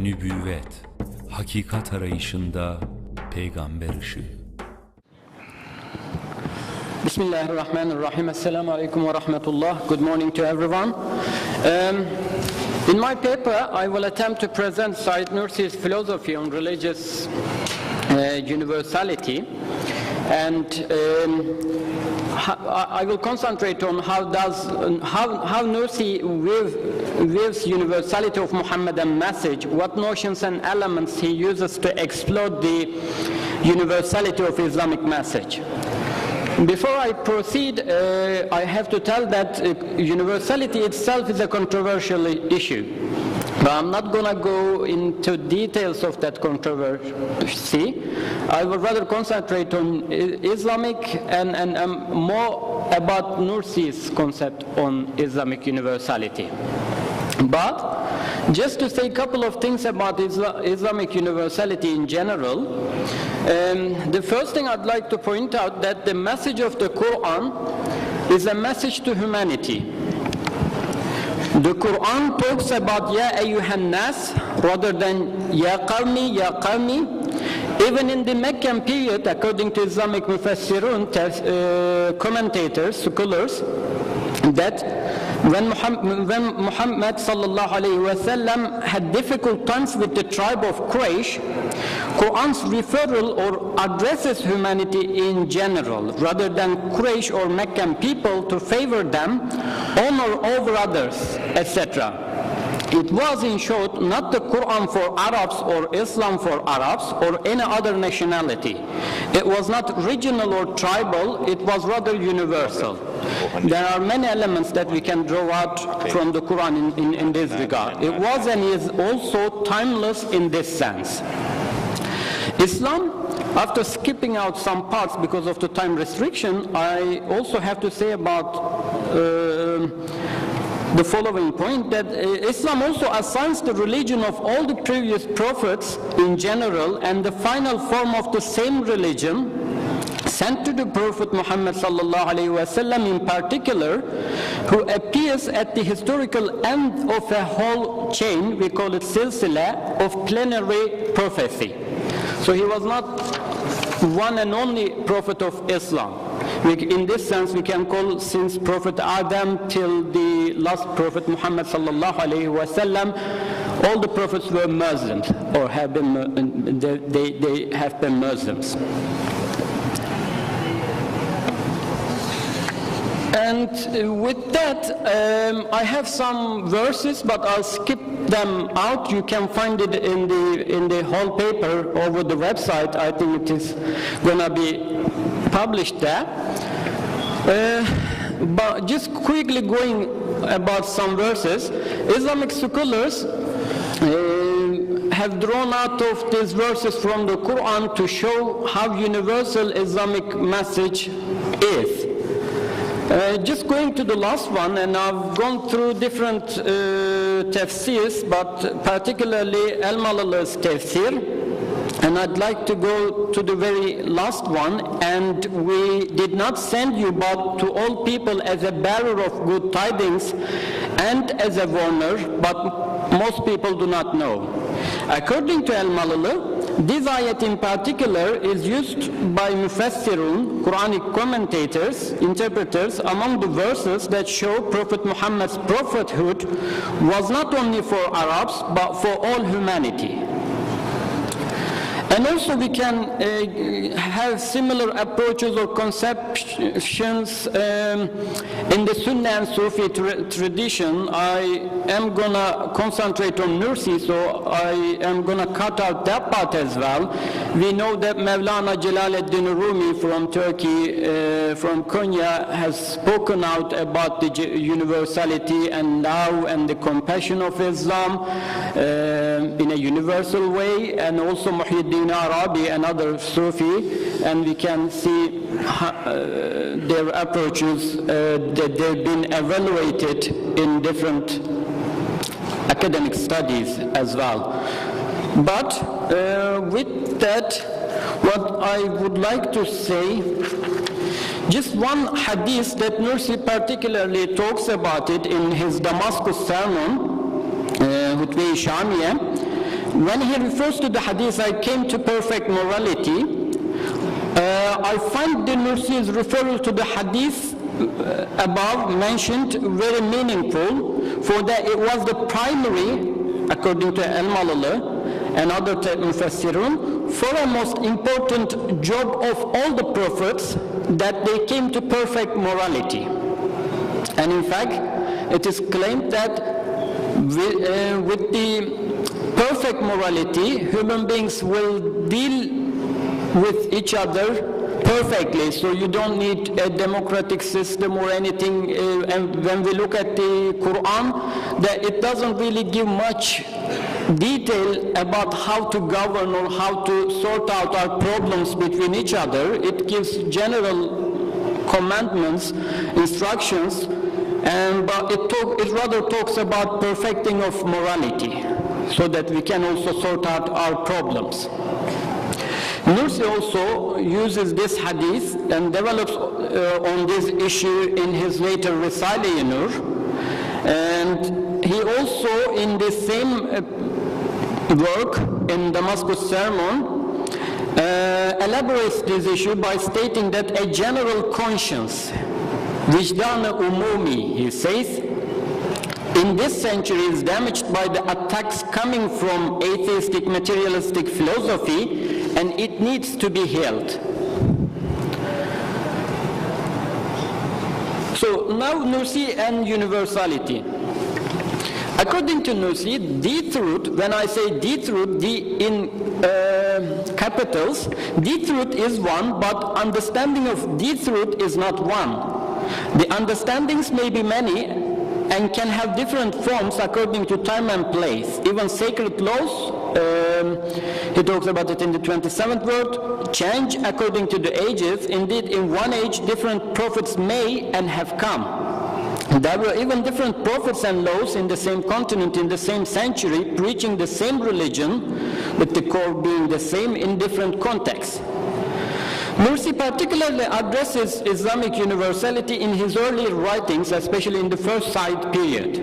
Nübüvvet, hakikat arayışında peygamber ışığı. Bismillahirrahmanirrahim. Assalamu alaikum wa rahmatullah. Good morning to everyone. In my paper, I will attempt to present Said Nursi's philosophy on religious universality, and I will concentrate on how Nursi views universality of Muhammadan message, what notions and elements he uses to explode the universality of Islamic message. Before I proceed, I have to tell that universality itself is a controversial issue. But I'm not going to go into details of that controversy. I would rather concentrate on Islamic and more about Nursi's concept on Islamic universality. But just to say a couple of things about Islamic universality in general, the first thing I'd like to point out that the message of the Quran is a message to humanity. The Quran talks about Ya ayyuhan nas rather than Ya qawmi, Ya qawmi. Even in the Meccan period, according to Islamic Mufassirun, commentators, scholars, that when Muhammad sallallahu alayhi wa sallam had difficult times with the tribe of Quraysh, Quran's referral or addresses humanity in general, rather than Quraysh or Meccan people to favor them, honor over others, etc. It was, in short, not the Quran for Arabs or Islam for Arabs or any other nationality. It was not regional or tribal, it was rather universal. There are many elements that we can draw out from the Quran in this regard. It was and is also timeless in this sense. Islam, after skipping out some parts because of the time restriction, I also have to say about the following point, that Islam also assigns the religion of all the previous prophets in general and the final form of the same religion sent to the Prophet Muhammad sallallahu alaihi wasallam in particular, who appears at the historical end of a whole chain, we call it silsila, of plenary prophecy. So he was not one and only prophet of Islam. In this sense, we can call since Prophet Adam till the last Prophet Muhammad sallallahu alaihi wasallam, all the prophets were Muslims or have been. They have been Muslims. And with that, I have some verses, but I'll skip them out. You can find it in the whole paper over the website. I think it is going to be published there. But just quickly going about some verses, Islamic scholars have drawn out of these verses from the Quran to show how universal Islamic message is. Just going to the last one, and I've gone through different tafsirs, but particularly Al-Malala's tafsir. And I'd like to go to the very last one. And we did not send you but to all people as a bearer of good tidings and as a warner, but most people do not know. According to Al-Malala, this ayat in particular is used by Mufassirun, Quranic commentators, interpreters, among the verses that show Prophet Muhammad's prophethood was not only for Arabs but for all humanity. And also we can have similar approaches or conceptions in the Sunnah and Sufi tradition. I am going to concentrate on Nursi, so I am going to cut out that part as well. We know that Mevlana Jalaluddin Rumi from Turkey, from Konya, has spoken out about the universality and love and the compassion of Islam in a universal way, and also Muhyiddin Arabi and other Sufi, and we can see their approaches that they've been evaluated in different academic studies as well. But with that, what I would like to say, just one hadith that Nursi particularly talks about it in his Damascus sermon, Hutbe-i Shamiye, when he refers to the hadith, I came to perfect morality, I find the Nursi's referral to the hadith above mentioned very meaningful, for that it was the primary, according to Al-Malala and other Mufassirun, foremost important job of all the prophets, that they came to perfect morality. And in fact, it is claimed that with the perfect morality, human beings will deal with each other perfectly, so you don't need a democratic system or anything. And when we look at the Quran, that it doesn't really give much detail about how to govern or how to sort out our problems between each other. It gives general commandments, instructions, but it rather talks about perfecting of morality, so that we can also sort out our problems. Nursi also uses this hadith and develops on this issue in his later Risale-i-Nur, and he also, in the same work, in Damascus Sermon, elaborates this issue by stating that a general conscience, Vicdan-ı umumi, he says, in this century is damaged by the attacks coming from atheistic materialistic philosophy, and it needs to be healed. So now Nursi and universality. According to Nursi, the truth, when I say the truth, in capitals, the truth is one, but understanding of the truth is not one. The understandings may be many and can have different forms according to time and place. Even sacred laws, he talks about it in the 27th word, change according to the ages. Indeed, in one age, different prophets may and have come. There were even different prophets and laws in the same continent, in the same century, preaching the same religion, with the core being the same in different contexts. Nursi particularly addresses Islamic universality in his earlier writings, especially in the first Said period.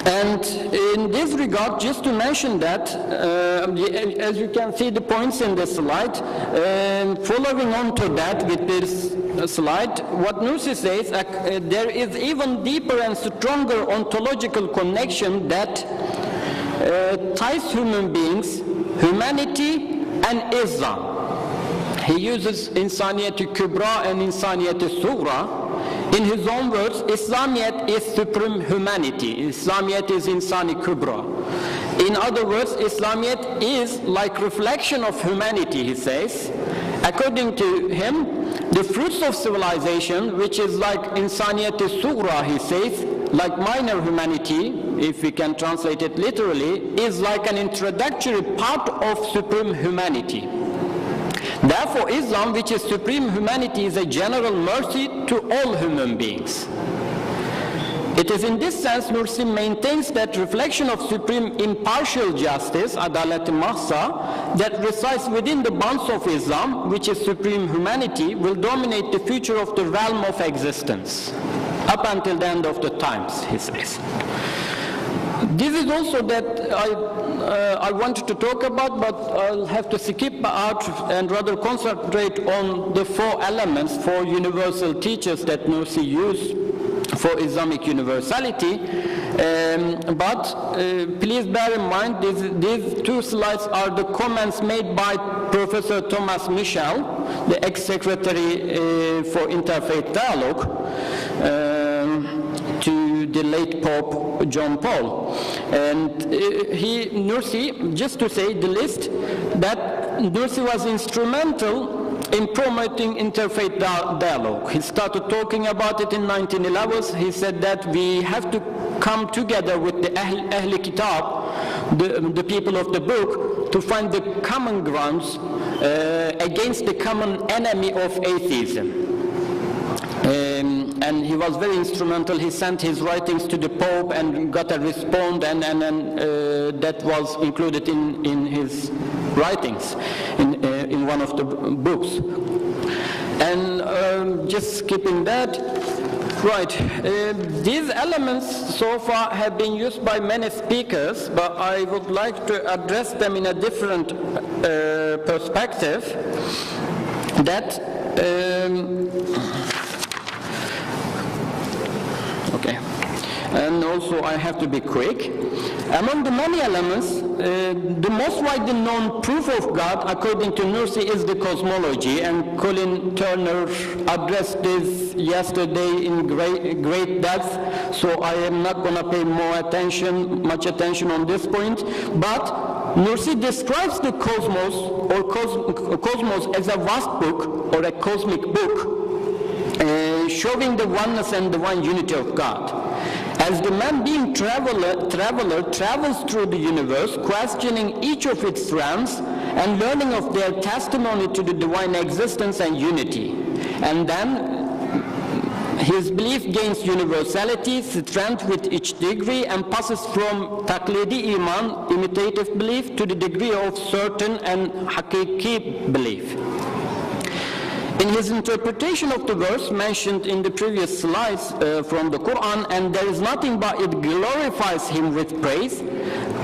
And in this regard, just to mention that, as you can see the points in the slide, following on to that with this slide, what Nursi says, there is even deeper and stronger ontological connection that ties human beings, humanity and Islam. He uses insaniyet-i kubra and insaniyet-i sughra. In his own words, Islamiyet is supreme humanity. Islamiyet is insani kubra. In other words, Islamiyet is like reflection of humanity, he says. According to him, the fruits of civilization, which is like insaniyet-i sughra, he says, like minor humanity, if we can translate it literally, is like an introductory part of supreme humanity. Therefore, Islam, which is supreme humanity, is a general mercy to all human beings. It is in this sense Nursi maintains that reflection of supreme impartial justice, adalet-i mahsa, that resides within the bonds of Islam, which is supreme humanity, will dominate the future of the realm of existence, up until the end of the times, he says. This is also that I wanted to talk about, but I'll have to skip out and rather concentrate on the four elements, four universal teachers that Nursi used for Islamic universality. But please bear in mind, these two slides are the comments made by Professor Thomas Michel, the ex-secretary for Interfaith Dialogue, to the late Pope John Paul. And Nursi, just to say the list, that Nursi was instrumental in promoting interfaith dialogue. He started talking about it in 1911. He said that we have to come together with the Ahl Kitab, the people of the book, to find the common grounds against the common enemy of atheism. And he was very instrumental. He sent his writings to the Pope and got a response, and that was included in his writings in one of the books. And just skipping that, Right. These elements so far have been used by many speakers, but I would like to address them in a different perspective. That okay. And also I have to be quick. Among the many elements, the most widely known proof of God, according to Nursi, is the cosmology, and Colin Turner addressed this yesterday in great depth, so I am not going to pay much attention on this point. But Nursi describes the cosmos, or cosmos as a vast book, or a cosmic book, showing the oneness and divine unity of God. As the man being traveler travels through the universe, questioning each of its realms and learning of their testimony to the divine existence and unity. And then his belief gains universality, strength with each degree, and passes from taqlidi iman, imitative belief, to the degree of certain and haqiqi belief. In his interpretation of the verse mentioned in the previous slides from the Quran, and there is nothing but it glorifies him with praise,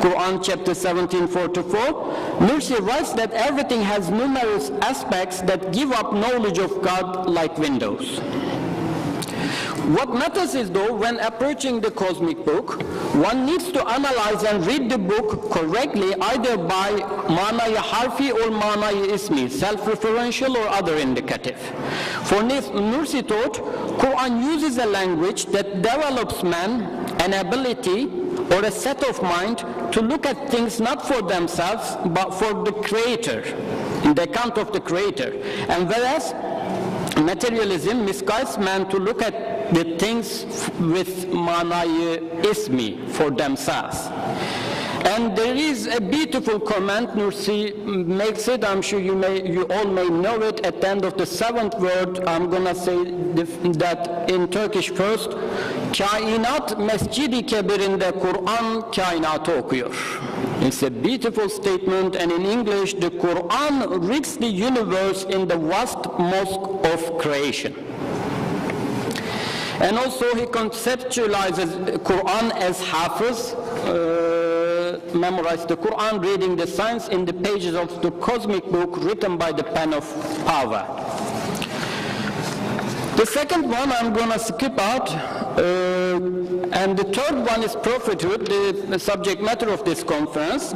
Quran chapter 17, 4-4, Nursi writes that everything has numerous aspects that give up knowledge of God like windows. What matters is, though, when approaching the cosmic book, one needs to analyze and read the book correctly, either by ma'na-i harfi or ma'na-i ismi, self-referential or other indicative. For Nursi taught, Quran uses a language that develops man an ability or a set of mind to look at things not for themselves, but for the Creator, in the account of the Creator. And whereas materialism misguides man to look at the things with ma'na-i ismi, for themselves. And there is a beautiful comment Nursi makes it, I'm sure you all may know it, at the end of the 7th word. I'm going to say that in Turkish first. Kainat mescidi kebirinde Kur'an kainatı okuyor. It's a beautiful statement, and in English, the Quran reads the universe in the vast mosque of creation. And also he conceptualizes Quran as hafiz, memorize the Quran, reading the signs in the pages of the cosmic book written by the pen of power. The second one I'm going to skip out, and the third one is prophethood, the subject matter of this conference.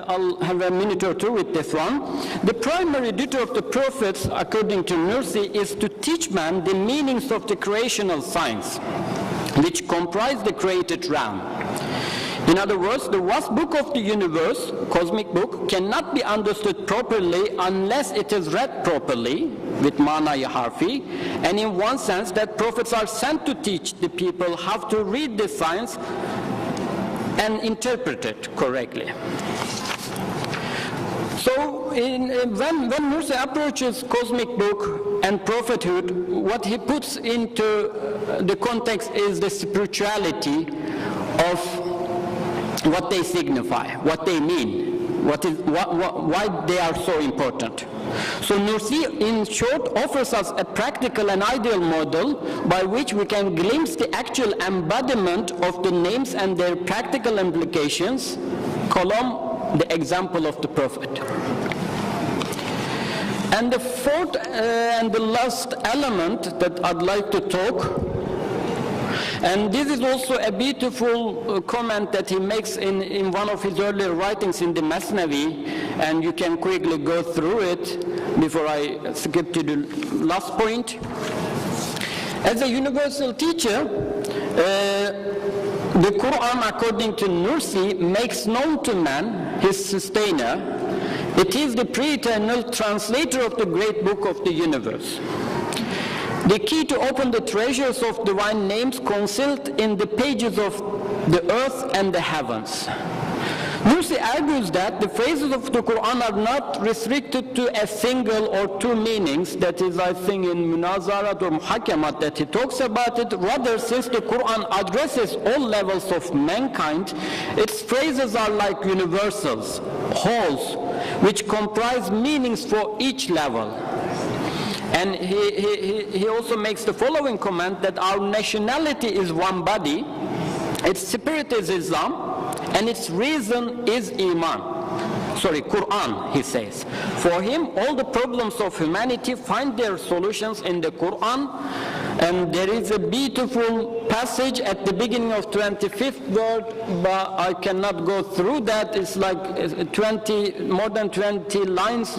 I'll have a minute or two with this one. The primary duty of the prophets, according to Nursi, is to teach man the meanings of the creational signs, which comprise the created realm. In other words, the vast book of the universe, cosmic book, cannot be understood properly unless it is read properly, with ma'na-i harfi, and in one sense that prophets are sent to teach the people how to read the signs and interpret it correctly. So when Nursi approaches cosmic book and prophethood, what he puts into the context is the spirituality of what they signify, what they mean, why they are so important. So Nursi, in short, offers us a practical and ideal model by which we can glimpse the actual embodiment of the names and their practical implications, column the example of the Prophet. And the fourth and the last element that I'd like to talk, and this is also a beautiful comment that he makes in one of his earlier writings in the Masnavi, and you can quickly go through it before I skip to the last point. As a universal teacher, the Quran, according to Nursi, makes known to man his sustainer. It is the pre-eternal translator of the great book of the universe. The key to open the treasures of divine names concealed in the pages of the earth and the heavens. Nursi argues that the phrases of the Quran are not restricted to a single or two meanings, that is, I think in Munazarat or Muhakamat that he talks about it. Rather, since the Quran addresses all levels of mankind, its phrases are like universals, wholes, which comprise meanings for each level. And he also makes the following comment that our nationality is one body, its spirit is Islam, and its reason is Iman. Sorry, Quran, he says. For him, all the problems of humanity find their solutions in the Quran. And there is a beautiful passage at the beginning of 25th word, but I cannot go through that. It's like more than 20 lines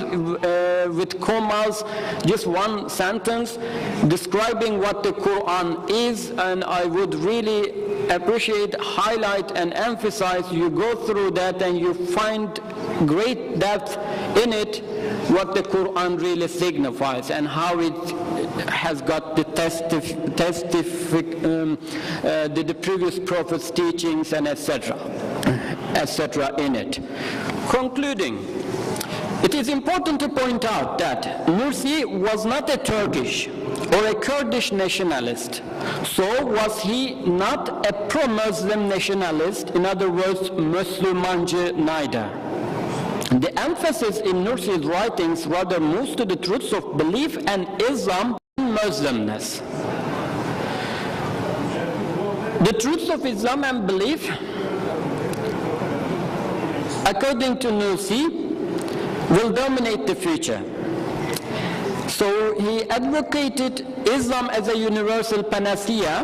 with commas, just one sentence describing what the Quran is. And I would really appreciate, highlight, and emphasize you go through that and you find great depth in it, what the Quran really signifies and how it has got the the previous prophets' teachings and etc. in it. Concluding, it is important to point out that Nursi was not a Turkish or a Kurdish nationalist. So was he not a pro-Muslim nationalist, in other words, Müslümancı neither. The emphasis in Nursi's writings rather moves to the truths of belief and Islam and Muslimness. The truths of Islam and belief, according to Nursi, will dominate the future. So he advocated Islam as a universal panacea,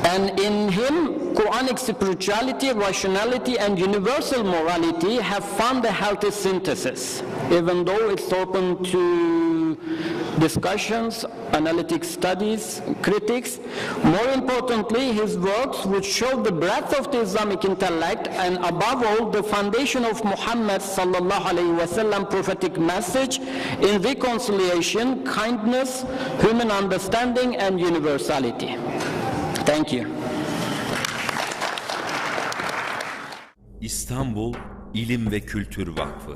and in him, Quranic spirituality, rationality, and universal morality have found a healthy synthesis, even though it's open to discussions, analytic studies, critics. More importantly, his works which show the breadth of the Islamic intellect and above all the foundation of Muhammad sallallahu alaihi wasallam prophetic message in reconciliation, kindness, human understanding, and universality. Thank you. İstanbul İlim ve Kültür Vakfı